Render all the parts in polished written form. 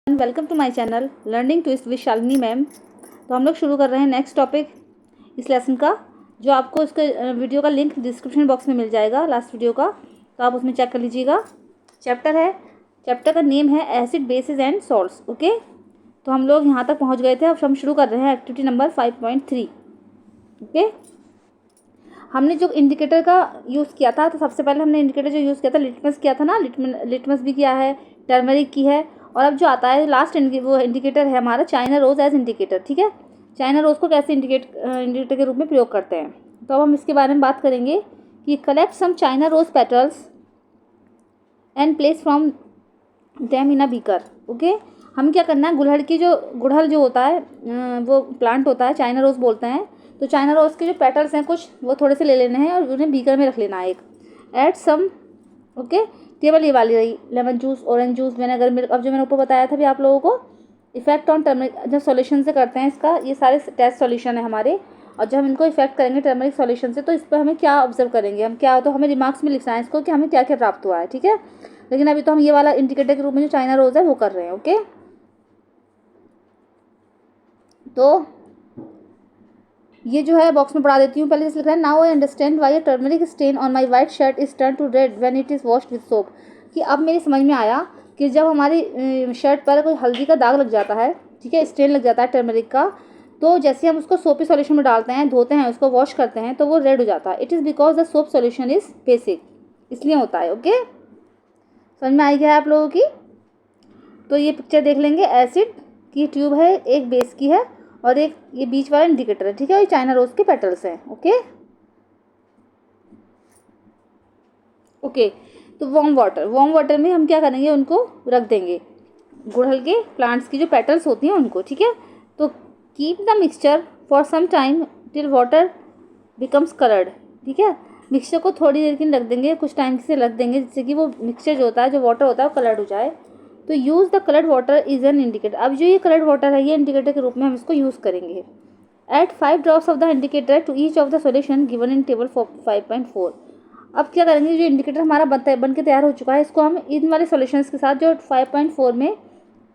Welcome to my channel learning twist with Shalini ma'am. तो हम लोग शुरू कर रहे हैं नेक्स्ट टॉपिक इस लेसन का, जो आपको इसके वीडियो का लिंक डिस्क्रिप्शन बॉक्स में मिल जाएगा लास्ट वीडियो का, तो आप उसमें चेक कर लीजिएगा। चैप्टर का नेम है acid basis and salts. Okay, तो हम लोग यहाँ तक पहुँच गए थे। अब हम शुरू कर रहे हैं एक्टिविटी नंबर 5.3। ओके, हमने जो इंडिकेटर का यूज़ किया था, तो सबसे पहले हमने इंडिकेटर जो यूज़ किया था लिटमस किया था ना, लिटमस भी किया है, टर्मरिक की है, और अब जो आता है लास्ट वो इंडिकेटर है हमारा चाइना रोज़ एज इंडिकेटर। ठीक है, चाइना रोज़ को कैसे इंडिकेटर के रूप में प्रयोग करते हैं, तो अब हम इसके बारे में बात करेंगे कि collect some China rose petals and place from them in a beaker. Okay, हम क्या करना है, गुड़हल जो होता है वो प्लांट होता है, चाइना रोज़ बोलते हैं। तो चाइना रोज़ के जो पेटल्स हैं कुछ, वो थोड़े से ले लेने हैं और उन्हें बीकर में रख लेना है एक। ऐड सम, ओके, टेबल ये वाली रही, lemon juice, orange juice, vinegar, milk. अब जो मैंने ऊपर बताया था भी आप लोगों को, इफेक्ट ऑन टर्मरिक, जब सॉल्यूशन से करते हैं इसका, ये सारे टेस्ट सॉल्यूशन है हमारे, और जब हम इनको इफेक्ट करेंगे टर्मरिक सॉल्यूशन से, तो इस पर हमें क्या ऑब्जर्व करेंगे, हम क्या, तो हमें रिमार्क्स में लिखना है इसको कि हमें क्या क्या प्राप्त हुआ है। ठीक है, लेकिन अभी तो हम ये वाला इंडिकेटर के रूप में जो चाइना रोज़ है वो कर रहे हैं। ओके, तो ये जो है बॉक्स में पढ़ा देती हूँ। पहले जैसे लिख रहा है, now I understand why a turmeric stain on my white shirt is turn to red when it is washed with soap. कि अब मेरी समझ में आया कि जब हमारी शर्ट पर कोई हल्दी का दाग लग जाता है, ठीक है, स्टेन लग जाता है टर्मरिक का, तो जैसे हम उसको सोपी सॉल्यूशन में डालते हैं, धोते हैं, उसको वॉश करते हैं, तो वो रेड हो जाता है। It is because the soap solution is basic, इसलिए होता है। ओके, समझ में आई गया है आप लोगों की। तो ये पिक्चर देख लेंगे, एसिड की ट्यूब है, एक बेस की है, और एक ये बीच वाला इंडिकेटर है। ठीक है, ये चाइना रोज़ के पेटल्स हैं। ओके, तो वार्म वाटर में हम क्या करेंगे, उनको रख देंगे, गुड़हल के प्लांट्स की जो पेटल्स होती हैं उनको। ठीक है, तो keep the mixture for some time till water becomes coloured. ठीक है, मिक्सचर को थोड़ी देर के लिए रख देंगे, कुछ टाइम से रख देंगे, जिससे कि वो मिक्सचर जो होता है, जो वाटर होता है, वो कलर्ड हो जाए। तो use the coloured water is an indicator. अब जो ये कलर्ड वाटर है, ये इंडिकेटर के रूप में हम इसको यूज़ करेंगे। Add 5 drops of the indicator to each of the solution given in table 5.4। अब क्या करेंगे, जो इंडिकेटर हमारा बन के तैयार हो चुका है, इसको हम इन वाले सॉल्यूशंस के साथ जो 5.4 में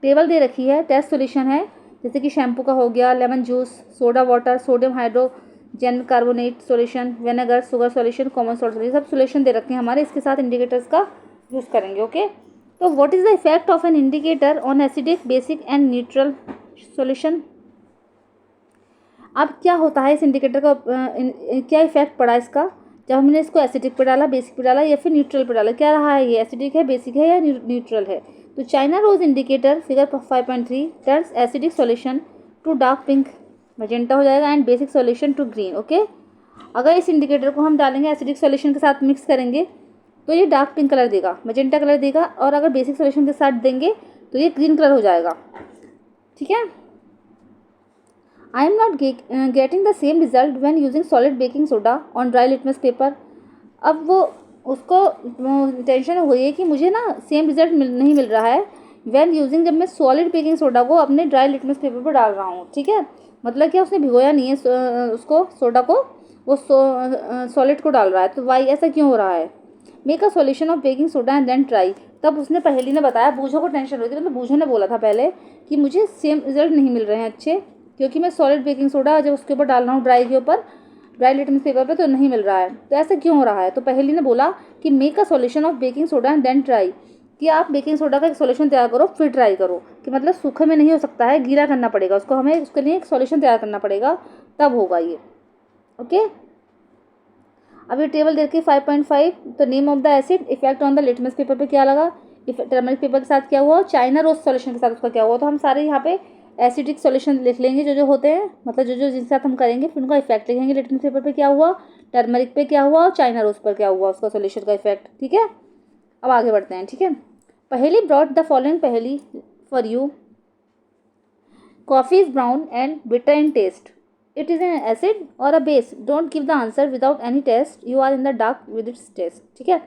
टेबल दे रखी है, टेस्ट सॉल्यूशन है, जैसे कि शैम्पू का हो गया, lemon juice, soda water, sodium hydrogen carbonate solution, vinegar, sugar solution, common salt solution, सब सॉल्यूशन दे रखे हैं हमारे, इसके साथ इंडिकेटर्स का यूज़ करेंगे। ओके, तो what is the effect of an indicator on acidic, basic and neutral solution. अब क्या होता है इस इंडिकेटर का, क्या इफेक्ट पड़ा इसका, जब हमने इसको एसिडिक पे डाला, बेसिक पे डाला, या फिर न्यूट्रल पे डाला, क्या रहा है, ये एसिडिक है, बेसिक है, या न्यूट्रल है। तो China rose indicator figure 5.3 turns acidic solution to dark pink, magenta हो जाएगा, and basic solution to green. Okay, अगर इस इंडिकेटर को हम डालेंगे एसिडिक सॉल्यूशन के साथ मिक्स करेंगे, तो ये डार्क पिंक कलर देगा, मजेंटा कलर देगा, और अगर बेसिक सॉल्यूशन के साथ देंगे तो ये ग्रीन कलर हो जाएगा। ठीक है, I am not getting the same result when using solid baking soda on dry litmus paper। अब वो उसको टेंशन हुई है कि मुझे ना सेम रिजल्ट नहीं मिल रहा है when using, जब मैं सॉलिड बेकिंग सोडा को अपने ड्राई लिटमस पेपर पर डाल रहा हूँ। ठीक है, मतलब क्या, उसने भिगोया नहीं है उसको, सोडा को, वो सॉलिड को डाल रहा है। तो वाई ऐसा क्यों हो रहा है। Make a solution of baking soda and then try. तब उसने पहली ने बताया, बूझो को टेंशन हुई थी, तो बूझो ने बोला था पहले कि मुझे सेम रिजल्ट नहीं मिल रहे हैं अच्छे, क्योंकि मैं सॉलिड बेकिंग सोडा जब उसके ऊपर डाल रहा हूँ ड्राई के ऊपर, ड्राई लिटमस पेपर पे, तो नहीं मिल रहा है। तो ऐसा क्यों हो रहा है। तो पहली ने बोला कि make a solution of baking soda and then try, कि आप बेकिंग सोडा का एक सॉल्यूशन तैयार करो फिर ट्राई करो, कि मतलब सूखे में नहीं हो सकता है, गीला करना पड़ेगा उसको, हमें उसके लिए एक सॉल्यूशन तैयार करना पड़ेगा, तब होगा ये। ओके, अब ये टेबल देखिए 5.5। तो name of the acid, effect on the litmus paper पे क्या लगा, टर्मरिक पेपर के साथ क्या हुआ, चाइना रोज सॉल्यूशन के साथ उसका क्या हुआ। तो हम सारे यहाँ पे एसिडिक सॉल्यूशन लिख लेंगे जो जो होते हैं, मतलब जो जो जिनके साथ हम करेंगे, फिर उनका इफेक्ट लिखेंगे, लिटमस पेपर पे क्या हुआ, टर्मरिक पे क्या हुआ, और चाइना रोज पर क्या हुआ, उसका सॉल्यूशन का इफेक्ट। ठीक है, अब आगे बढ़ते हैं। ठीक है, Paheli brought the following paheli for you, coffee is brown and bitter in taste, it is an acid or a base, don't give the answer without any test, you are in the dark with its test। ठीक है,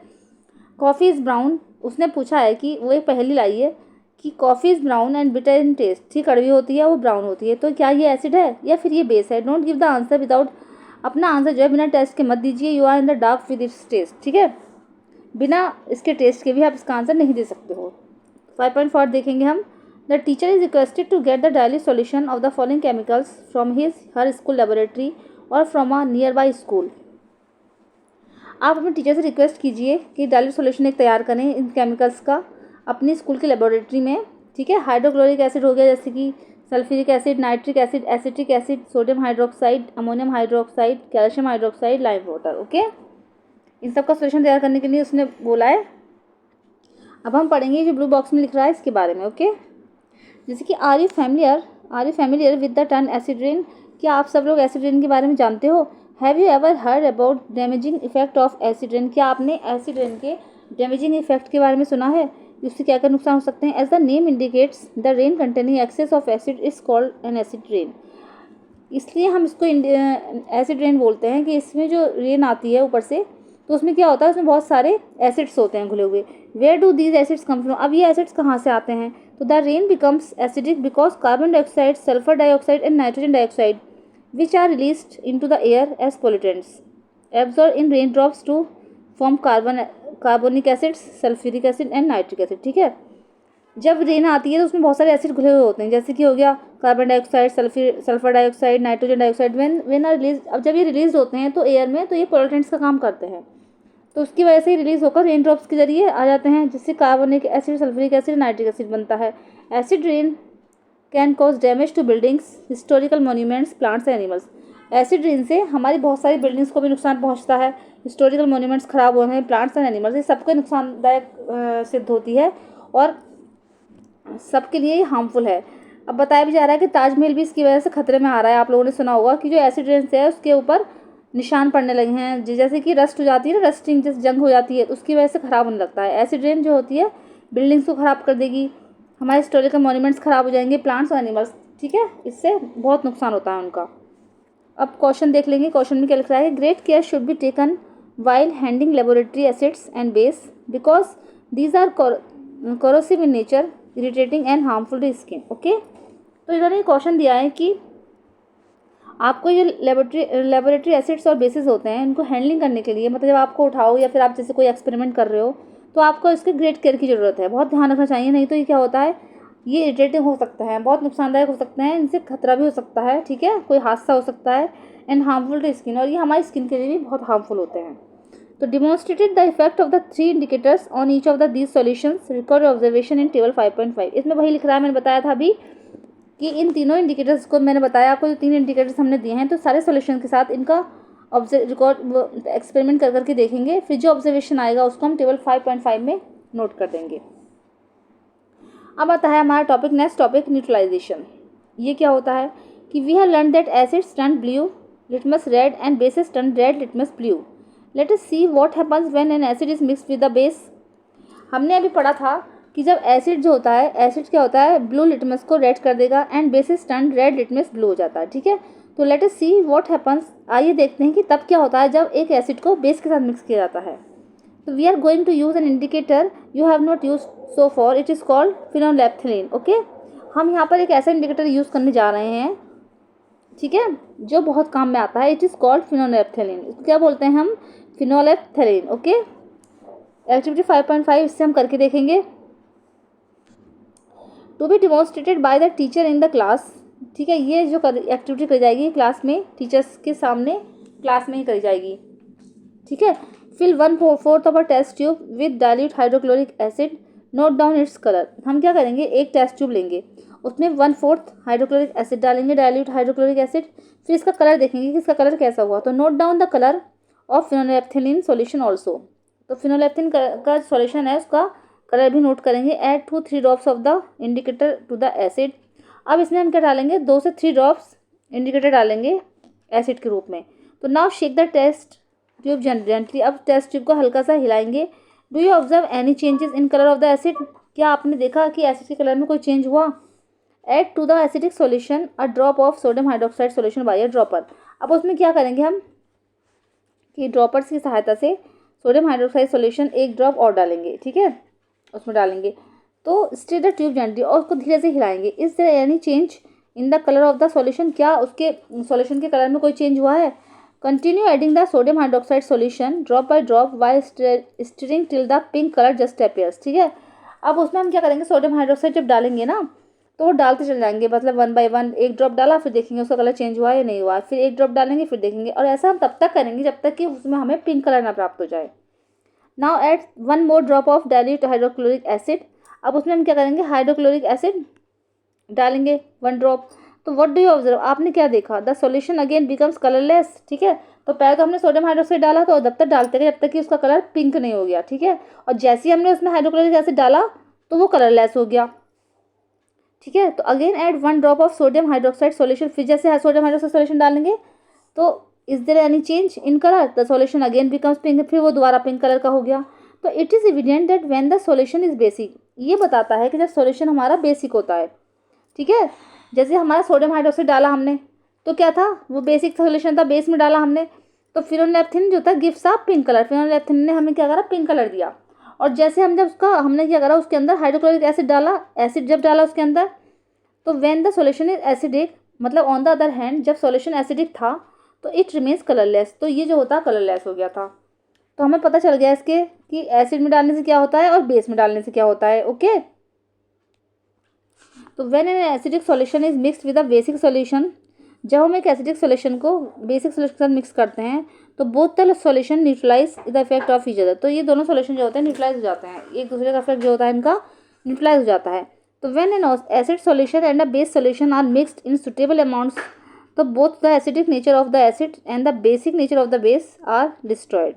coffee is brown, उसने पूछा है कि वो एक पहेली लाई है कि coffee is brown and bitter in taste, ठीक, कड़वी होती है, वो ब्राउन होती है, तो क्या ये एसिड है या फिर ये बेस है। Don't give the answer without, अपना आंसर जो है बिना टेस्ट के मत दीजिए, you are in the dark with its test. ठीक है, बिना इसके टेस्ट के भी आप इसका आंसर नहीं दे सकते हो। 5.4 देखेंगे हम, the teacher is requested to get the dilute solution of the following chemicals from his her school laboratory और from a nearby school. आप अपने टीचर से रिक्वेस्ट कीजिए कि डायल्यूट सॉल्यूशन एक तैयार करें इन केमिकल्स का अपनी स्कूल की लेबोरेटरी में, ठीक है। हाइड्रोक्लोरिक एसिड हो गया जैसे कि sulphuric acid, nitric acid, acetic acid, sodium hydroxide, ammonium hydroxide, calcium hydroxide, lime water, okay. इन सब का सोल्यूशन तैयार करने के लिए उसने बोला है। अब हम पढ़ेंगे जो ब्लू बॉक्स में लिख रहा है इसके बारे में, ओके। जैसे कि are you familiar with the term acid rain. क्या आप सब लोग एसिड रेन के बारे में जानते हो? Have you ever heard about damaging effect of acid rain. क्या आपने एसिड रेन के डैमेजिंग इफेक्ट के बारे में सुना है? उससे क्या क्या नुकसान हो सकते हैं? As the name indicates the rain containing excess of acid is called an acid rain. इसलिए हम इसको एसिड रेन बोलते हैं कि इसमें जो रेन आती है ऊपर से, तो उसमें क्या होता है, उसमें बहुत सारे एसिड्स होते हैं घुले हुए। Where do these acids come from. अब ये एसिड्स कहाँ से आते हैं? तो the rain becomes acidic because carbon dioxide, sulphur dioxide and nitrogen dioxide which are released into the air as pollutants absorbed in raindrops to form carbonic acids, sulphuric acid and nitric acid, ठीक है। जब rain आती है तो उसमें बहुत सारे acid घुले हुए होते हैं, जैसे कि हो गया carbon dioxide, sulphur dioxide, nitrogen dioxide. When are release, अब जब ये रिलीज होते हैं तो एयर में, तो ये पोल्यूटेंट्स का काम करते हैं, तो उसकी वजह से ही रिलीज होकर रेन ड्रॉप्स के जरिए आ जाते हैं, जिससे carbonic acid, sulphuric acid, nitric acid बनता है। Acid rain can cause damage to buildings, historical monuments, plants and animals. Acid rain से हमारी बहुत सारी बिल्डिंग्स को भी नुकसान पहुंचता है, हिस्टोरिकल मोन्यूमेंट्स खराब हो रहे हैं, प्लांट्स एंड एनिमल्स, ये सबको नुकसानदायक सिद्ध होती है और सबके लिए हार्मफुल है। अब बताया भी जा रहा है कि ताजमहल भी इसकी वजह से खतरे में आ रहा है। आप लोगों ने सुना होगा कि जो एसिड रेन से है उसके ऊपर निशान पड़ने लगे हैं, जैसे कि रस्ट हो जाती है ना, रस्टिंग जैसे जंग हो जाती है, उसकी वजह से ख़राब होने लगता है। एसिड रेन जो होती है बिल्डिंग्स को ख़राब कर देगी, हमारे हिस्टोरिकल मॉन्यूमेंट्स ख़राब हो जाएंगे, प्लांट्स और एनिमल्स, ठीक है, इससे बहुत नुकसान होता है उनका। अब क्वेश्चन देख लेंगे। क्वेश्चन में क्या लिख रहा है? Great care should be taken while handling laboratory acids and base because these are corrosive in nature, irritating and harmful to skin, okay. तो इन्होंने क्वेश्चन दिया है कि आपको जो लेबोरेटरी एसिड्स और बेसिस होते हैं, इनको हैंडलिंग करने के लिए, मतलब जब आपको उठाओ या फिर आप जैसे कोई एक्सपेरिमेंट कर रहे हो, तो आपको इसके ग्रेट केयर की ज़रूरत है, बहुत ध्यान रखना चाहिए, नहीं तो ये क्या होता है, ये इरिटेटिंग हो सकता है, बहुत नुकसानदायक हो सकते हैं, इनसे खतरा भी हो सकता है, ठीक है, कोई हादसा हो सकता है, एंड हार्मफुल टू स्किन, और ये हमारी स्किन के लिए भी बहुत हार्मफुल होते हैं। तो demonstrated the effect of the 3 indicators on each of the these solutions, record observation in table 5.5। इसमें वही लिख रहा है, मैंने बताया था अभी कि इन तीनों इंडिकेटर्स को, मैंने बताया आपको, जो 3 इंडिकेटर्स हमने दिए हैं, तो सारे सॉल्यूशन के साथ इनका रिकॉर्ड एक्सपेरिमेंट कर करके देखेंगे, फिर जो ऑब्जर्वेशन आएगा उसको हम टेबल 5.5 में नोट कर देंगे। अब आता है हमारा टॉपिक, नेक्स्ट टॉपिक, न्यूट्रलाइजेशन। ये क्या होता है कि we have learn that acids turn blue litmus red and bases turn red litmus blue. Let us see what happens when an acid is mixed with the base. हमने अभी पढ़ा था कि जब एसिड जो होता है, एसिड क्या होता है, ब्लू लिटमस को रेड कर देगा and bases turn red litmus blue हो जाता है, ठीक है। तो late us see what happens, आइए देखते हैं कि तब क्या होता है जब एक एसिड को बेस के साथ मिक्स किया जाता है। तो we are going to use an indicator you have not use so far, it is called phenolphthalein, okay. हम यहाँ पर एक ऐसा इंडिकेटर यूज़ करने जा रहे हैं, ठीक है, जो बहुत काम में आता है, इट इज़ कॉल्ड फिनोलेप्थिलीन। क्या बोलते हैं हम? फिनोलेप्थिलीन, ओके। एक्टिविटी 5.5 इससे हम करके देखेंगे। To be demonstrated by the teacher in the class, ठीक है, ये जो एक्टिविटी करी जाएगी क्लास में, टीचर्स के सामने क्लास में ही करी जाएगी, ठीक है। Fill 1/4 of a test tube with dilute hydrochloric acid, note down its colour. हम क्या करेंगे, एक टेस्ट ट्यूब लेंगे, उसमें 1/4 हाइड्रोक्लोरिक एसिड डालेंगे, डाइल्यूट हाइड्रोक्लोरिक एसिड, फिर इसका कलर देखेंगे कि इसका कलर कैसा हुआ। तो note down the colour of phenolphthalein solution also. तो फिनोलेप्थिलीन का सॉल्यूशन है, उसका कलर भी नोट करेंगे। Add 2-3 drops of the indicator to the acid. अब इसमें हम क्या डालेंगे, 2 से 3 ड्रॉप्स इंडिकेटर डालेंगे एसिड के रूप में। तो now shake the test tube gently. अब टेस्ट ट्यूब को हल्का सा हिलाएंगे। Do you observe any changes in colour of the acid? क्या आपने देखा कि एसिड के कलर में कोई चेंज हुआ? Add to the acidic solution a drop of sodium hydroxide solution by a dropper. अब उसमें क्या करेंगे हम कि ड्रॉपर्स की सहायता से सोडियम हाइड्रोक्साइड सॉल्यूशन 1 ड्रॉप और डालेंगे, ठीक है, उसमें डालेंगे। तो स्टिर द ट्यूब जेंटली, और उसको धीरे से हिलाएंगे। Is there any change in the colour of the solution? क्या उसके सॉल्यूशन के कलर में कोई चेंज हुआ है? Continue adding the sodium hydroxide solution drop by drop while stirring till the pink colour just appears, ठीक है। अब उसमें हम क्या करेंगे, सोडियम हाइड्रोक्साइड जब डालेंगे ना, तो वो डालते चले जाएंगे, मतलब 1 बाय 1 एक ड्रॉप डाला, फिर देखेंगे उसका कलर चेंज हुआ या नहीं हुआ, फिर एक ड्रॉप डालेंगे, फिर देखेंगे, और ऐसा हम तब तक करेंगे जब तक कि उसमें हमें पिंक कलर ना प्राप्त हो जाए। Now add 1 more drop of dilute hydrochloric acid. अब उसमें हम क्या करेंगे, हाइड्रोक्लोरिक एसिड डालेंगे 1 ड्रॉप। तो व्हाट डू यू ऑब्जर्व, आपने क्या देखा, the solution again becomes colourless. ठीक है, तो पहले तो हमने सोडियम हाइड्रोक्साइड डाला, तो जब तक डालते गए जब तक कि उसका कलर पिंक नहीं हो गया। ठीक है, और जैसे ही हमने उसमें हाइड्रोक्लोरिक एसिड डाला तो वो कलरलेस हो गया। ठीक है, तो again add 1 drop of sodium hydroxide solution. फिर जैसे सोडियम हाइड्रोक्साइड सॉल्यूशन डालेंगे तो is there any change in colour, the solution again becomes pink, फिर वो दोबारा पिंक कलर का हो गया। तो it is evident that when the solution is basic, ये बताता है कि जब सॉल्यूशन हमारा बेसिक होता है। ठीक है, जैसे हमारा सोडियम हाइड्रोक्साइड डाला हमने तो क्या था, वो बेसिक सॉल्यूशन था, बेस में डाला हमने, तो फिनोलेप्थिन जो था गिव्स अ पिंक कलर, फिनोलेप्थिन ने हमें क्या करा, पिंक कलर दिया। और जैसे हम जब उसका हमने क्या करा, उसके अंदर हाइड्रोक्लोरिक एसिड डाला, एसिड जब डाला उसके अंदर, तो when the solution is acidic, मतलब ऑन द अदर हैंड जब सॉल्यूशन एसिडिक था तो इट रिमेन्स कलरलेस, तो ये जो होता कलरलेस हो गया था। तो हमें पता चल गया इसके कि एसिड में डालने से क्या होता है और बेस में डालने से क्या होता है। ओके, तो when an acidic solution is mixed with a basic solution, जब हम एक एसिडिक सॉल्यूशन को बेसिक सॉल्यूशन के साथ मिक्स करते हैं तो both the solution neutralise the effect of each other, तो ये दोनों सॉल्यूशन जो होते हैं न्यूट्रलाइज हो जाते हैं, एक दूसरे का इफेक्ट जो होता है इनका न्यूट्रलाइज हो जाता है। तो when an acid solution and a base solution are mixed in suitable amounts, तो both the acidic nature of the acid and the basic nature of the base are destroyed.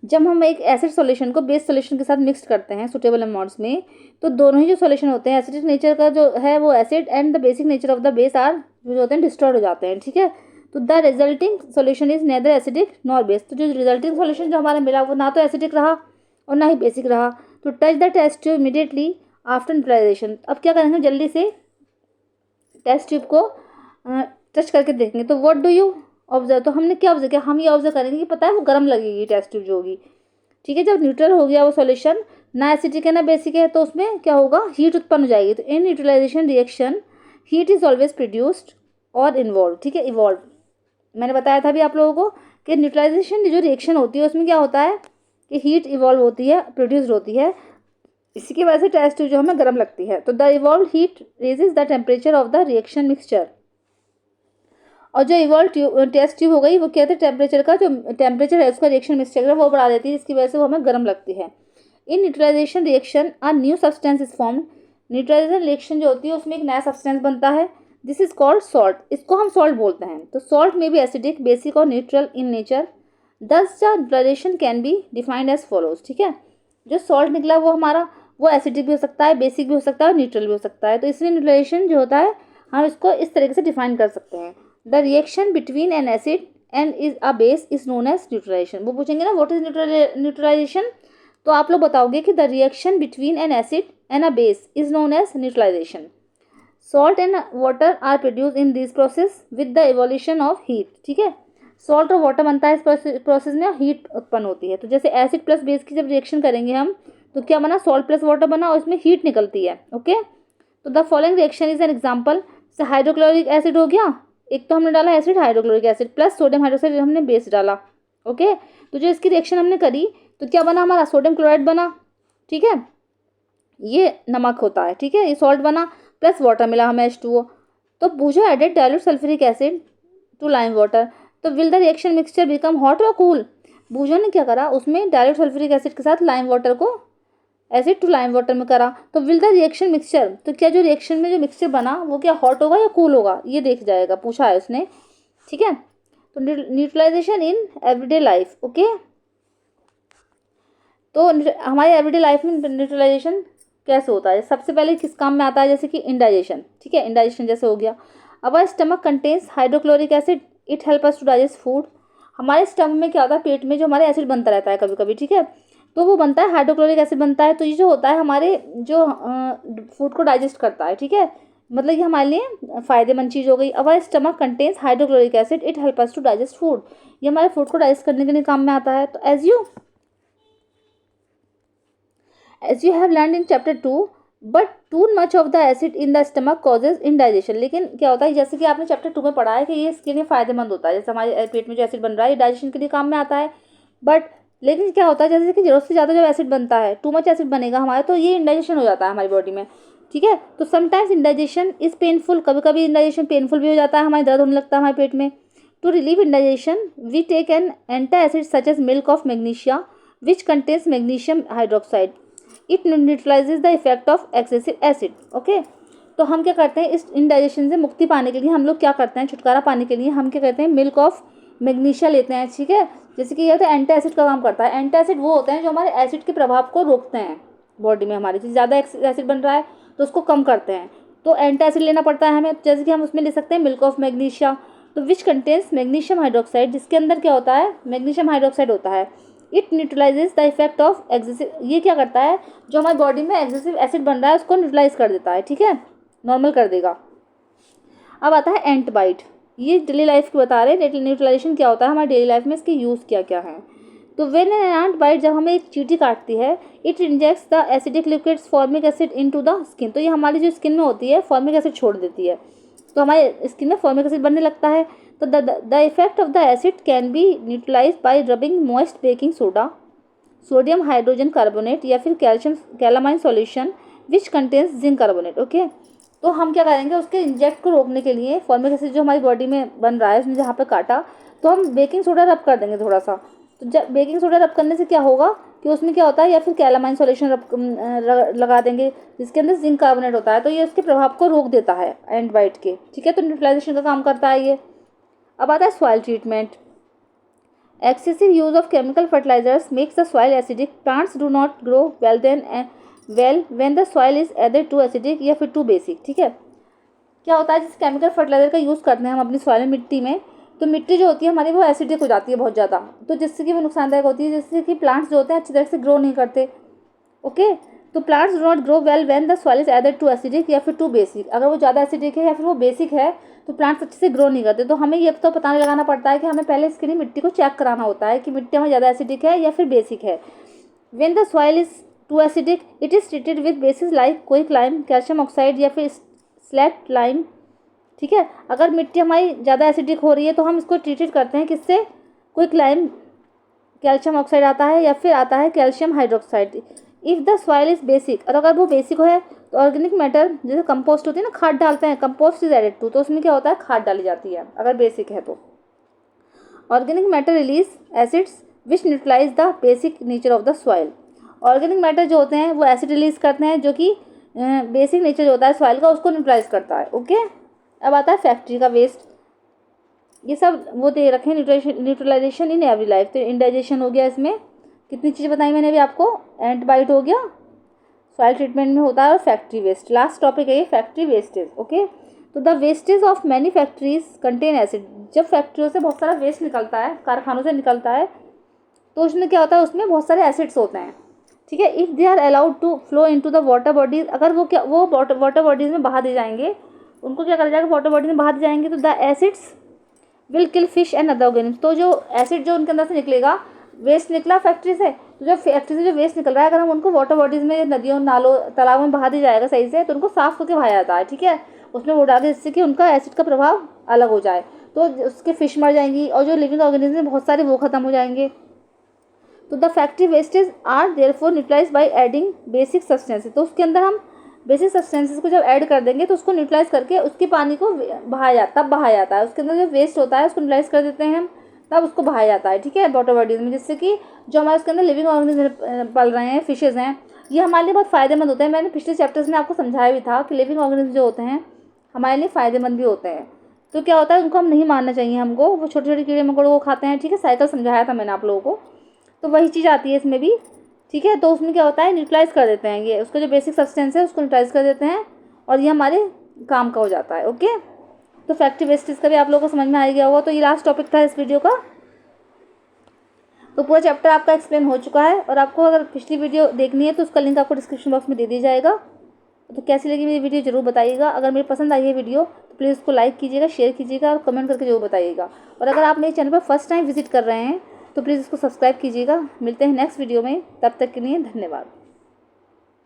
जब हम एक एसिड सॉल्यूशन को base solution के साथ mix करते हैं suitable amounts में, तो दोनों ही जो सॉल्यूशन होते हैं एसिडिक नेचर का जो है वो acid and the basic nature of the base are जो होते हैं डिस्ट्रॉयड हो जाते हैं। ठीक है, तो the resulting solution is nether acidic nor base, तो जो रिजल्टिंग सॉल्यूशन जो हमारा मिला वो ना तो एसिडिक रहा और ना ही बेसिक रहा। तो touch the test tube immediately after neutralisation, अब क्या करेंगे, जल्दी से टेस्ट ट्यूब को टच करके देखेंगे। तो व्हाट डू यू ऑब्जर्व, तो हमने क्या ऑब्जर्व किया, हम ये ऑब्जर्व करेंगे कि पता है वो गर्म लगेगी टेस्ट ट्यूब जो होगी। ठीक है, जब न्यूट्रल हो गया वो सॉल्यूशन, ना एसिडिक है ना बेसिक है, तो उसमें क्या होगा, हीट उत्पन्न हो जाएगी। तो in neutralization reaction heat is always produced और इन्वॉल्व। ठीक है, इवॉल्व मैंने बताया था भी आप लोगों को कि न्यूट्रलाइजेशन जो रिएक्शन होती है उसमें क्या होता है कि हीट इवॉल्व होती है, प्रोड्यूस्ड होती है, इसी की वजह से टेस्ट ट्यूब जो हमें गर्म लगती है। तो the evolve heat raises the temperature of the reaction mixture, और जो इवॉल्व टेस्ट ट्यूब हो गई वो क्या थे, टेम्परेचर का जो टेम्परेचर है उसका रिएक्शन मिक्सचर वो बढ़ा देती है, जिसकी वजह से वो हमें गर्म लगती है। In neutralization reaction a new substance is form, neutralization reaction जो होती है उसमें एक नया सब्सटेंस बनता है, दिस इज कॉल्ड सॉल्ट, इसको हम सॉल्ट बोलते हैं। तो सॉल्ट में भी एसिडिक बेसिक और neutral in nature, thus the neutralisation can be defined as follows. ठीक है, जो सॉल्ट निकला वो हमारा वो एसिडिक भी हो सकता है, बेसिक भी हो सकता है और न्यूट्रल भी हो सकता है। तो इसलिए न्यूट्रलाइजेशन जो होता है हम इसको इस तरीके से डिफाइन कर सकते हैं, the reaction between an acid and is a base is known as neutralisation. वो पूछेंगे ना व्हाट इज न्यूट्रलाइजेशन, तो आप लोग बताओगे कि the reaction between an acid and a base is known as neutralisation. Salt and water are produce in this process with the evolution of heat. ठीक है, सॉल्ट और वाटर बनता है इस प्रोसेस में, हीट उत्पन्न होती है। तो जैसे एसिड प्लस बेस की जब रिएक्शन करेंगे हम तो क्या बना, सॉल्ट प्लस वाटर बना और इसमें हीट निकलती है। ओके, तो the following reaction is an example, जैसे हाइड्रोक्लोरिक एसिड हो गया, एक तो हमने डाला acid hydrochloric acid plus sodium hydroxide हमने बेस डाला। ओके, तो जो इसकी रिएक्शन हमने करी तो क्या बना, हमारा सोडियम क्लोराइड बना। ठीक है, ये नमक होता है। ठीक है, ये सॉल्ट बना प्लस वाटर मिला हमें H2O। तो Boojho added dilute sulphuric acid to lime water, तो will the reaction mixture become hot और कूल। बूझो ने क्या करा, उसमें डाइल्यूट सल्फ्यूरिक एसिड के साथ लाइम वाटर को एसिड टू लाइम वाटर में करा, तो विल द रिएक्शन मिक्सचर, तो क्या जो रिएक्शन में जो मिक्सचर बना वो क्या हॉट होगा या कूल होगा, ये देख जाएगा, पूछा है उसने। ठीक है, तो neutralisation in everyday life. Okay, तो हमारे एवरीडे लाइफ में न्यूट्रलाइजेशन कैसे होता है, सबसे पहले किस काम में आता है, जैसे कि इंडाइजेशन। ठीक है, इंडाइजेशन जैसे हो गया, अब stomach contains hydrochloric acid, it help us to digest food. हमारे स्टमक में क्या होता है, पेट में जो हमारे एसिड बनता रहता है कभी कभी। ठीक है, तो वो बनता है हाइड्रोक्लोरिक एसिड बनता है, तो ये जो होता है हमारे जो फूड को डाइजेस्ट करता है। ठीक है, मतलब ये हमारे लिए फ़ायदेमंद चीज़ हो गई। अब stomach contains hydrochloric acid, it help us to digest food, ये हमारे फूड को डाइजेस्ट करने के लिए काम में आता है। तो as you have learned in chapter 2, but too much of the acid in the stomach causes indigestion। लेकिन क्या होता है, जैसे कि आपने चैप्टर 2 में पढ़ा है कि ये इसके लिए फ़ायदेमंद होता है, जैसे हमारे पेट में जो एसिड बन रहा है ये डाइजेशन के लिए काम में आता है। बट लेकिन क्या होता है, जैसे कि ज़रूरत से ज़्यादा जब एसिड बनता है, टू मच एसिड बनेगा हमारा, तो ये इंडाइजेशन हो जाता है हमारी बॉडी में। ठीक है। तो समटाइम्स इंडाइजेशन इज पेनफुल, कभी कभी इंडाइजेशन पेनफुल भी हो जाता है, हमारे दर्द होने लगता है हमारे पेट में। To relieve indigestion we take an antacid such as milk of magnesia which contains magnesium hydroxide, it neutralises the effect of excessive acid. Okay, तो हम क्या करते हैं, इस इंडाइजेशन से मुक्ति पाने के लिए हम लोग क्या करते हैं, छुटकारा पाने के लिए हम क्या करते हैं, मिल्क ऑफ मैग्नीशिया लेते हैं। ठीक है, जैसे कि ये तो एंटी एसिड का काम करता है। एंटी एसिड वो होते हैं जो हमारे एसिड के प्रभाव को रोकते हैं बॉडी में, हमारे ज़्यादा एसिड बन रहा है तो उसको कम करते हैं। तो एंटी एसिड लेना पड़ता है हमें, जैसे कि हम उसमें ले सकते हैं मिल्क ऑफ मैग्नीशिया, तो विच कंटेन्स मैग्नीशियम हाइड्रोक्साइड, जिसके अंदर क्या होता है, मैग्नीशियम हाइड्रोक्साइड होता है। It neutralises the effect of excessive, ये क्या करता है, जो हमारी बॉडी में एक्सेसिव एसिड बन रहा है उसको न्यूट्रलाइज कर देता है। ठीक है, नॉर्मल कर देगा। अब आता है एंट बाइट, ये डेली लाइफ की बता रहे हैं न्यूट्रलाइजेशन क्या होता है हमारी डेली लाइफ में, इसके यूज़ क्या क्या हैं। तो व्हेन एन एंट बाइट, जब हमें एक चींटी काटती है, it injects the acidic liquids formic acid into the skin, तो ये हमारी जो स्किन में होती है फॉर्मिक एसिड छोड़ देती है, तो हमारे स्किन में फॉर्मिक एसिड बनने लगता है। तो the effect of the acid can be neutralize by rubbing moist baking soda, sodium hydrogen carbonate या फिर calcium calamine solution which contains zinc carbonate. Okay, तो हम क्या करेंगे, उसके इंजेक्ट को रोकने के लिए फॉर्मिक एसिड जो हमारी बॉडी में बन रहा है उसमें जहाँ पे काटा, तो हम बेकिंग सोडा रब कर देंगे थोड़ा सा। तो जब बेकिंग सोडा रब करने से क्या होगा कि उसमें क्या होता है, या फिर कैलामाइन सॉल्यूशन लगा देंगे जिसके अंदर जिंक कार्बोनेट होता है, तो ये उसके प्रभाव को रोक देता है एंट बाइट के। ठीक है, तो न्यूट्रलाइजेशन का काम करता है ये। अब आता है soil treatment. Excessive use of chemical fertilizers makes the soil acidic. Plants do not grow well when the soil is either too acidic या फिर too basic। ठीक है, क्या होता है, जिस केमिकल फर्टिलाइजर का यूज़ करते हैं हम अपनी सॉइल में, मिट्टी में, तो मिट्टी जो होती है हमारी वो एसिडिक हो जाती है बहुत ज़्यादा, तो जिससे कि वो नुकसानदायक होती है, जिससे कि प्लांट्स जो होते हैं अच्छी तरह से ग्रो नहीं करते। ओके, तो plants do not grow well when the soil is either too acidic या फिर टू बेसिक, अगर वो ज़्यादा एसिडिक है या फिर वो बेसिक है तो प्लांट्स अच्छे से ग्रो नहीं करते। तो हमें ये तो पता लगाना पड़ता है कि हमें पहले इसके लिए मिट्टी को चेक कराना होता है कि मिट्टी हमें ज़्यादा एसिडिक है या फिर बेसिक है। When the soil is too acidic it is treated with bases like quicklime, calcium oxide या फिर स्लैट लाइम। ठीक है, अगर मिट्टी हमारी ज़्यादा एसिडिक हो रही है तो हम इसको ट्रीटेड करते हैं किससे, क्विक लाइम, कैल्शियम ऑक्साइड आता है या फिर आता है calcium hydroxide. If the soil is basic, और अगर वो बेसिक है तो ऑर्गेनिक मैटर जैसे कंपोस्ट होती है ना, खाद डालते हैं, कंपोस्ट इज एडेड टू, तो उसमें क्या होता है, खाद डाली जाती है अगर बेसिक है तो। Organic matter release acids which neutralize the basic nature of the soil. Organic matter जो होते हैं वो एसिड रिलीज करते हैं जो कि बेसिक नेचर जो होता है सॉइल का उसको न्यूट्रलाइज करता है। ओके, अब आता है फैक्ट्री का वेस्ट, ये सब वो दे रखे हैं न्यूट्रलाइजेशन इन एवरी लाइफ। तो इंडाइजेशन हो गया, इसमें कितनी चीज़ें बताई मैंने अभी आपको, एंट बाइट हो गया, सॉइल ट्रीटमेंट में होता है, और फैक्ट्री वेस्ट लास्ट टॉपिक है ये, फैक्ट्री वेस्टेज। ओके, तो the wastage of many factories contain acid, जब फैक्ट्रियों से बहुत सारा वेस्ट निकलता है, कारखानों से निकलता है, तो उसमें क्या होता है, उसमें बहुत सारे एसिड्स होते हैं। ठीक है, if they are allowed to flow into the water bodies, अगर वो वाटर बॉडीज में बहा दिए जाएंगे, उनको क्या करा जाएगा, वाटर बॉडीज में बहा दिए जाएंगे, तो the acids will kill fish and other organisms, तो जो एसिड जो उनके अंदर से निकलेगा, वेस्ट निकला फैक्ट्री से, तो जब फैक्ट्री से जो वेस्ट निकल रहा है अगर हम उनको वाटर बॉडीज में, नदियों नालों तालाबों में बहा दिया जाएगा सही से, तो उनको साफ करके बहाया जाता है। ठीक है, उसमें वो डाल के, जिससे कि उनका एसिड का प्रभाव अलग हो जाए, तो उसके फिश मर जाएंगी और जो लिविंग ऑर्गेनिज्म हैं बहुत सारे वो खत्म हो जाएंगे। तो the factory wastage are therefore neutralize by adding basic substances, तो उसके अंदर हम बेसिक सब्सटेंसेस को जब ऐड कर देंगे तो उसको न्यूट्रलाइज करके उसके पानी को बहाया जाता है, उसके अंदर जो वेस्ट होता है उसको न्यूट्रलाइज कर देते हैं हम, तब उसको बहाया जाता है। ठीक है, वाटर बॉडीज में, जिससे कि जो हमारे उसके अंदर लिविंग ऑर्गेनिज्म पल रहे हैं, फिशेज़ हैं, ये हमारे लिए बहुत फ़ायदेमंद होते हैं। मैंने पिछले चैप्टर्स में आपको समझाया भी था कि लिविंग ऑर्गेनिज्म जो होते हैं हमारे लिए फ़ायदेमंद भी होते हैं। तो क्या होता है, उनको हम नहीं मारना चाहिए हमको, वो छोटे छोटे कीड़े मकोड़ों को खाते हैं। ठीक है, साइकिल समझाया था मैंने आप लोगों को, तो वही चीज़ आती है इसमें भी। ठीक है, तो उसमें क्या होता है, न्यूट्रलाइज कर देते हैं, ये उसका जो बेसिक सब्सटेंस है उसको न्यूट्रलाइज कर देते हैं और ये हमारे काम का हो जाता है। ओके, तो फैक्ट्री वेस्टेज का भी आप लोगों को समझ में आ गया होगा। तो ये लास्ट टॉपिक था इस वीडियो का, तो पूरा चैप्टर आपका एक्सप्लेन हो चुका है। और आपको अगर पिछली वीडियो देखनी है तो उसका लिंक आपको डिस्क्रिप्शन बॉक्स में दे दिया जाएगा। तो कैसी लगी मेरी वीडियो ज़रूर बताइएगा। अगर मेरी पसंद आई है वीडियो तो प्लीज़ उसको लाइक कीजिएगा, शेयर कीजिएगा और कमेंट करके जरूर बताइएगा। और अगर आप मेरे चैनल पर फर्स्ट टाइम विजिट कर रहे हैं तो प्लीज़ इसको सब्सक्राइब कीजिएगा। मिलते हैं नेक्स्ट वीडियो में, तब तक के लिए धन्यवाद।